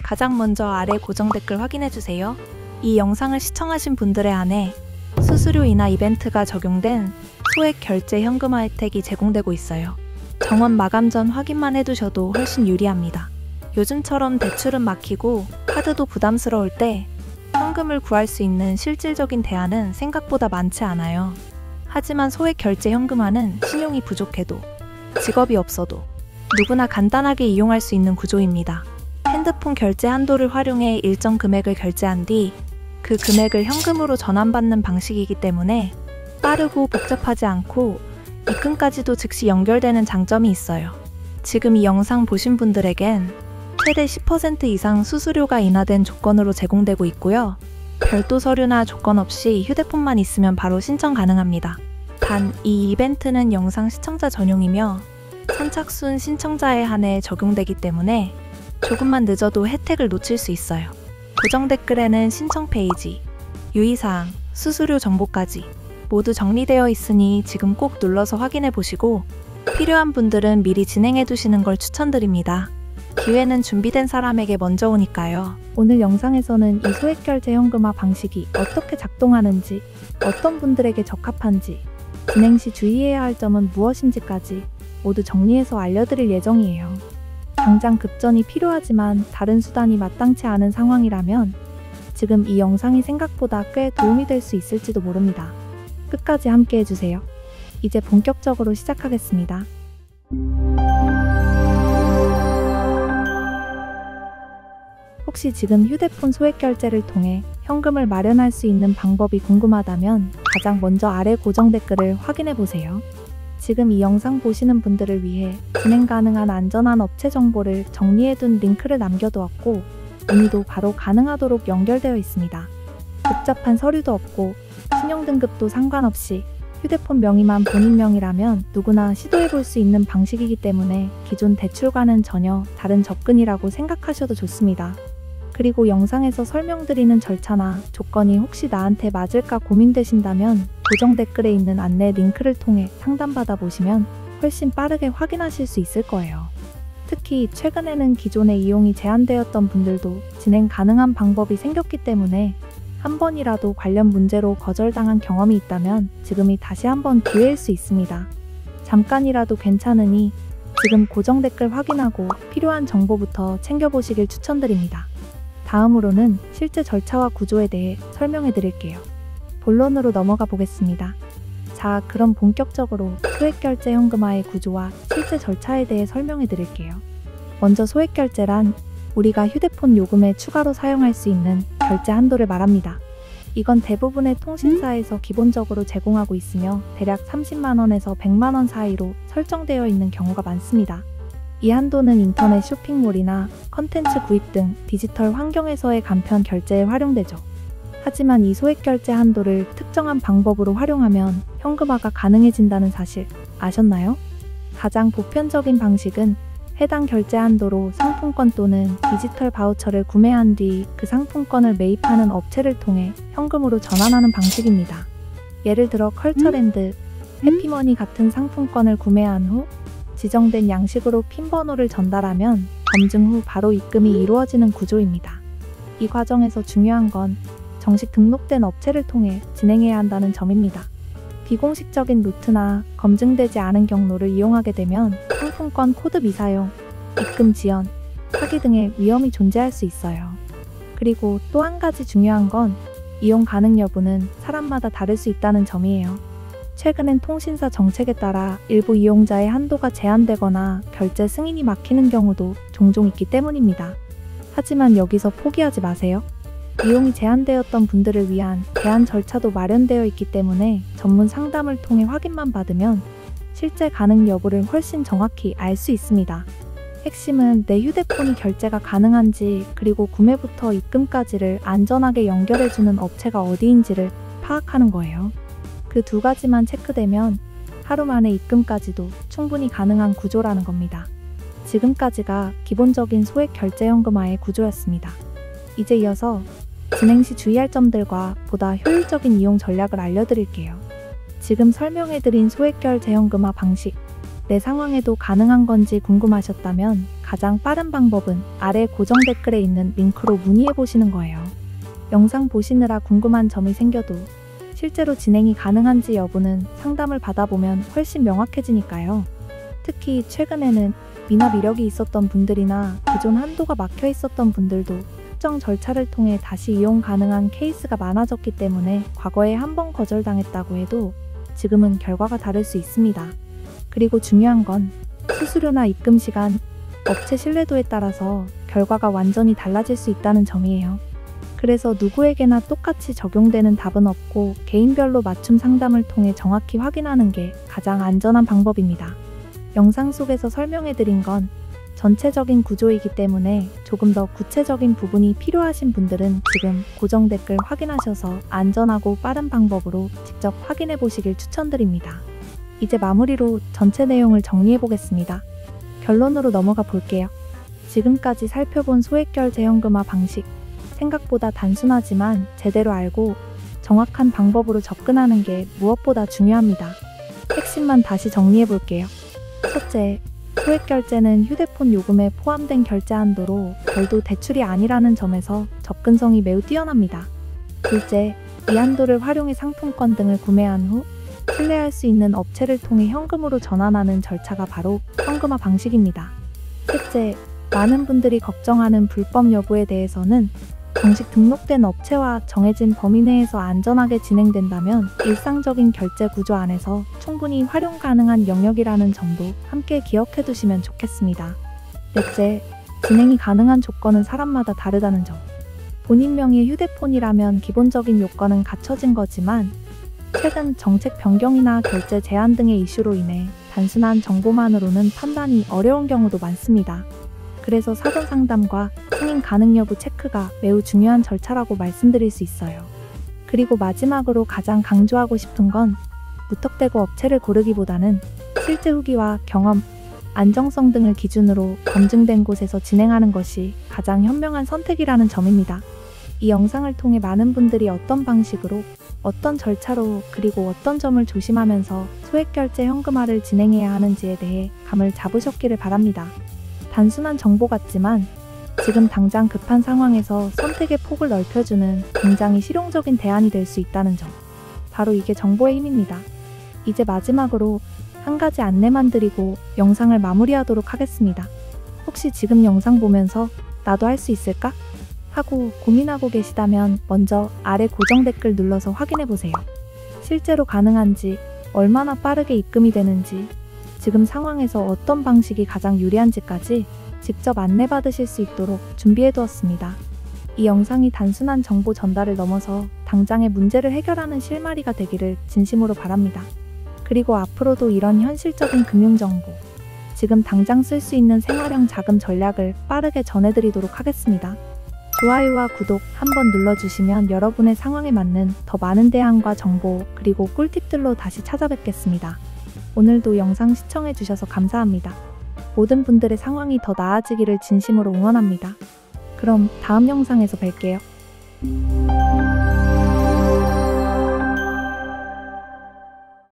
가장 먼저 아래 고정 댓글 확인해주세요. 이 영상을 시청하신 분들의 안에 수수료 인하 이벤트가 적용된 소액 결제 현금화 혜택이 제공되고 있어요. 정원 마감 전 확인만 해두셔도 훨씬 유리합니다. 요즘처럼 대출은 막히고 카드도 부담스러울 때 현금을 구할 수 있는 실질적인 대안은 생각보다 많지 않아요. 하지만 소액 결제 현금화는 신용이 부족해도 직업이 없어도 누구나 간단하게 이용할 수 있는 구조입니다. 핸드폰 결제 한도를 활용해 일정 금액을 결제한 뒤 그 금액을 현금으로 전환받는 방식이기 때문에 빠르고 복잡하지 않고 입금까지도 즉시 연결되는 장점이 있어요. 지금 이 영상 보신 분들에겐 최대 10% 이상 수수료가 인하된 조건으로 제공되고 있고요. 별도 서류나 조건 없이 휴대폰만 있으면 바로 신청 가능합니다. 단, 이 이벤트는 영상 시청자 전용이며 선착순 신청자에 한해 적용되기 때문에 조금만 늦어도 혜택을 놓칠 수 있어요. 고정 댓글에는 신청 페이지, 유의사항, 수수료 정보까지 모두 정리되어 있으니 지금 꼭 눌러서 확인해 보시고 필요한 분들은 미리 진행해 두시는 걸 추천드립니다. 기회는 준비된 사람에게 먼저 오니까요. 오늘 영상에서는 이 소액결제 현금화 방식이 어떻게 작동하는지, 어떤 분들에게 적합한지, 진행 시 주의해야 할 점은 무엇인지까지 모두 정리해서 알려드릴 예정이에요. 당장 급전이 필요하지만 다른 수단이 마땅치 않은 상황이라면 지금 이 영상이 생각보다 꽤 도움이 될 수 있을지도 모릅니다. 끝까지 함께 해주세요. 이제 본격적으로 시작하겠습니다. 혹시 지금 휴대폰 소액결제를 통해 현금을 마련할 수 있는 방법이 궁금하다면 가장 먼저 아래 고정 댓글을 확인해보세요. 지금 이 영상 보시는 분들을 위해 진행 가능한 안전한 업체 정보를 정리해둔 링크를 남겨두었고 문의도 바로 가능하도록 연결되어 있습니다. 복잡한 서류도 없고 신용등급도 상관없이 휴대폰 명의만 본인 명의라면 누구나 시도해볼 수 있는 방식이기 때문에 기존 대출과는 전혀 다른 접근이라고 생각하셔도 좋습니다. 그리고 영상에서 설명드리는 절차나 조건이 혹시 나한테 맞을까 고민되신다면 고정 댓글에 있는 안내 링크를 통해 상담받아 보시면 훨씬 빠르게 확인하실 수 있을 거예요. 특히 최근에는 기존에 이용이 제한되었던 분들도 진행 가능한 방법이 생겼기 때문에 한 번이라도 관련 문제로 거절당한 경험이 있다면 지금이 다시 한번 기회일 수 있습니다. 잠깐이라도 괜찮으니 지금 고정 댓글 확인하고 필요한 정보부터 챙겨보시길 추천드립니다. 다음으로는 실제 절차와 구조에 대해 설명해 드릴게요. 본론으로 넘어가 보겠습니다. 자, 그럼 본격적으로 소액결제 현금화의 구조와 실제 절차에 대해 설명해 드릴게요. 먼저 소액결제란 우리가 휴대폰 요금에 추가로 사용할 수 있는 결제 한도를 말합니다. 이건 대부분의 통신사에서 기본적으로 제공하고 있으며 대략 30만원에서 100만원 사이로 설정되어 있는 경우가 많습니다. 이 한도는 인터넷 쇼핑몰이나 컨텐츠 구입 등 디지털 환경에서의 간편 결제에 활용되죠. 하지만 이 소액결제 한도를 특정한 방법으로 활용하면 현금화가 가능해진다는 사실 아셨나요? 가장 보편적인 방식은 해당 결제 한도로 상품권 또는 디지털 바우처를 구매한 뒤 그 상품권을 매입하는 업체를 통해 현금으로 전환하는 방식입니다. 예를 들어 컬처랜드, 해피머니 같은 상품권을 구매한 후 지정된 양식으로 핀 번호를 전달하면 검증 후 바로 입금이 이루어지는 구조입니다. 이 과정에서 중요한 건 정식 등록된 업체를 통해 진행해야 한다는 점입니다. 비공식적인 루트나 검증되지 않은 경로를 이용하게 되면 상품권 코드 미사용, 입금 지연, 사기 등의 위험이 존재할 수 있어요. 그리고 또 한 가지 중요한 건 이용 가능 여부는 사람마다 다를 수 있다는 점이에요. 최근엔 통신사 정책에 따라 일부 이용자의 한도가 제한되거나 결제 승인이 막히는 경우도 종종 있기 때문입니다. 하지만 여기서 포기하지 마세요. 이용이 제한되었던 분들을 위한 대안 절차도 마련되어 있기 때문에 전문 상담을 통해 확인만 받으면 실제 가능 여부를 훨씬 정확히 알 수 있습니다. 핵심은 내 휴대폰이 결제가 가능한지 그리고 구매부터 입금까지를 안전하게 연결해주는 업체가 어디인지를 파악하는 거예요. 그 두 가지만 체크되면 하루 만에 입금까지도 충분히 가능한 구조라는 겁니다. 지금까지가 기본적인 소액 결제 현금화의 구조였습니다. 이제 이어서 진행 시 주의할 점들과 보다 효율적인 이용 전략을 알려드릴게요. 지금 설명해드린 소액결제 현금화 방식, 내 상황에도 가능한 건지 궁금하셨다면 가장 빠른 방법은 아래 고정 댓글에 있는 링크로 문의해 보시는 거예요. 영상 보시느라 궁금한 점이 생겨도 실제로 진행이 가능한지 여부는 상담을 받아보면 훨씬 명확해지니까요. 특히 최근에는 미납 이력이 있었던 분들이나 기존 한도가 막혀 있었던 분들도 특정 절차를 통해 다시 이용 가능한 케이스가 많아졌기 때문에 과거에 한 번 거절당했다고 해도 지금은 결과가 다를 수 있습니다. 그리고 중요한 건 수수료나 입금 시간, 업체 신뢰도에 따라서 결과가 완전히 달라질 수 있다는 점이에요. 그래서 누구에게나 똑같이 적용되는 답은 없고 개인별로 맞춤 상담을 통해 정확히 확인하는 게 가장 안전한 방법입니다. 영상 속에서 설명해드린 건 전체적인 구조이기 때문에 조금 더 구체적인 부분이 필요하신 분들은 지금 고정 댓글 확인하셔서 안전하고 빠른 방법으로 직접 확인해 보시길 추천드립니다. 이제 마무리로 전체 내용을 정리해 보겠습니다. 결론으로 넘어가 볼게요. 지금까지 살펴본 소액결제 현금화 방식, 생각보다 단순하지만 제대로 알고 정확한 방법으로 접근하는 게 무엇보다 중요합니다. 핵심만 다시 정리해 볼게요. 첫째, 소액결제는 휴대폰 요금에 포함된 결제 한도로 별도 대출이 아니라는 점에서 접근성이 매우 뛰어납니다. 둘째, 이 한도를 활용해 상품권 등을 구매한 후 신뢰할 수 있는 업체를 통해 현금으로 전환하는 절차가 바로 현금화 방식입니다. 셋째, 많은 분들이 걱정하는 불법 여부에 대해서는 정식 등록된 업체와 정해진 범위 내에서 안전하게 진행된다면 일상적인 결제 구조 안에서 충분히 활용 가능한 영역이라는 점도 함께 기억해 두시면 좋겠습니다. 넷째, 진행이 가능한 조건은 사람마다 다르다는 점. 본인 명의의 휴대폰이라면 기본적인 요건은 갖춰진 거지만 최근 정책 변경이나 결제 제한 등의 이슈로 인해 단순한 정보만으로는 판단이 어려운 경우도 많습니다. 그래서 사전 상담과 승인 가능 여부 체크가 매우 중요한 절차라고 말씀드릴 수 있어요. 그리고 마지막으로 가장 강조하고 싶은 건 무턱대고 업체를 고르기보다는 실제 후기와 경험, 안정성 등을 기준으로 검증된 곳에서 진행하는 것이 가장 현명한 선택이라는 점입니다. 이 영상을 통해 많은 분들이 어떤 방식으로, 어떤 절차로, 그리고 어떤 점을 조심하면서 소액결제 현금화를 진행해야 하는지에 대해 감을 잡으셨기를 바랍니다. 단순한 정보 같지만 지금 당장 급한 상황에서 선택의 폭을 넓혀주는 굉장히 실용적인 대안이 될 수 있다는 점. 바로 이게 정보의 힘입니다. 이제 마지막으로 한 가지 안내만 드리고 영상을 마무리하도록 하겠습니다. 혹시 지금 영상 보면서 나도 할 수 있을까? 하고 고민하고 계시다면 먼저 아래 고정 댓글 눌러서 확인해보세요. 실제로 가능한지, 얼마나 빠르게 입금이 되는지, 지금 상황에서 어떤 방식이 가장 유리한지까지 직접 안내받으실 수 있도록 준비해두었습니다. 이 영상이 단순한 정보 전달을 넘어서 당장의 문제를 해결하는 실마리가 되기를 진심으로 바랍니다. 그리고 앞으로도 이런 현실적인 금융정보, 지금 당장 쓸 수 있는 생활형 자금 전략을 빠르게 전해드리도록 하겠습니다. 좋아요와 구독 한번 눌러주시면 여러분의 상황에 맞는 더 많은 대안과 정보 그리고 꿀팁들로 다시 찾아뵙겠습니다. 오늘도 영상 시청해주셔서 감사합니다. 모든 분들의 상황이 더 나아지기를 진심으로 응원합니다. 그럼 다음 영상에서 뵐게요.